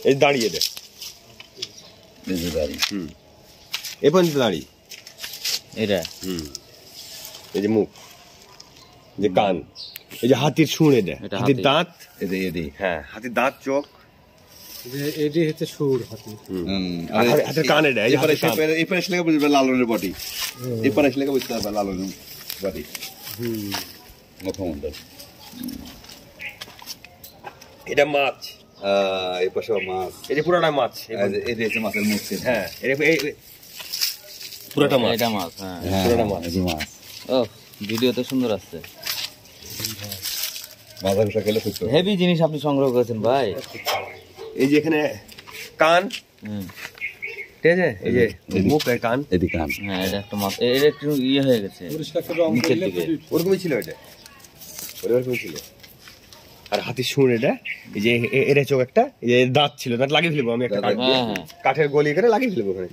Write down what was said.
এই দাঁড়িয়ে দে, এই পর্যন্ত দাঁড়িয়ে এটা এই যে মুখ, যে কান, এই যে হাতির সুর, এটা হাতির দাঁত, হ্যাঁ হাতির দাঁত, চোখ, এটি হচ্ছে সুর হাতি। হাতের কান, এটা এপারে আসলে বুঝবে লালনের বডি, এপারে আসলে বুঝতে পারবে লালনের বডি। মুখমণ্ডল, এটা মাছ, এই পাশে মাছ, এই যে পুরোটা মাছ, এটা হচ্ছে মাছের মুখ। হ্যাঁ পুরোটা মাছ, এটা মাছ, হ্যাঁ পুরোটা মাছ। ও ভিডিও তো সুন্দর আসছে, ভাজা ঘষা খেলে সুস্থ। হেভি জিনিস আপনি সংগ্রহ করেছেন ভাই। এই যে এখানে কান, ঠিক আছে, এই যে মুখ, কান, এদিকে কান। হ্যাঁ এটা একটা মাছ, এটা একটু ইয়ে হয়ে গেছে নিচের দিকে, ওরকমই ছিল, এটা ওরকমই ছিল। আর হাতির সুর, এটা এই যে এটা চোখ একটা, এই যে দাঁত ছিল, দাঁত লাগিয়ে ফেলবো আমি একটা কাঠের গলি, এখানে লাগিয়ে ফেলবো ওখানে।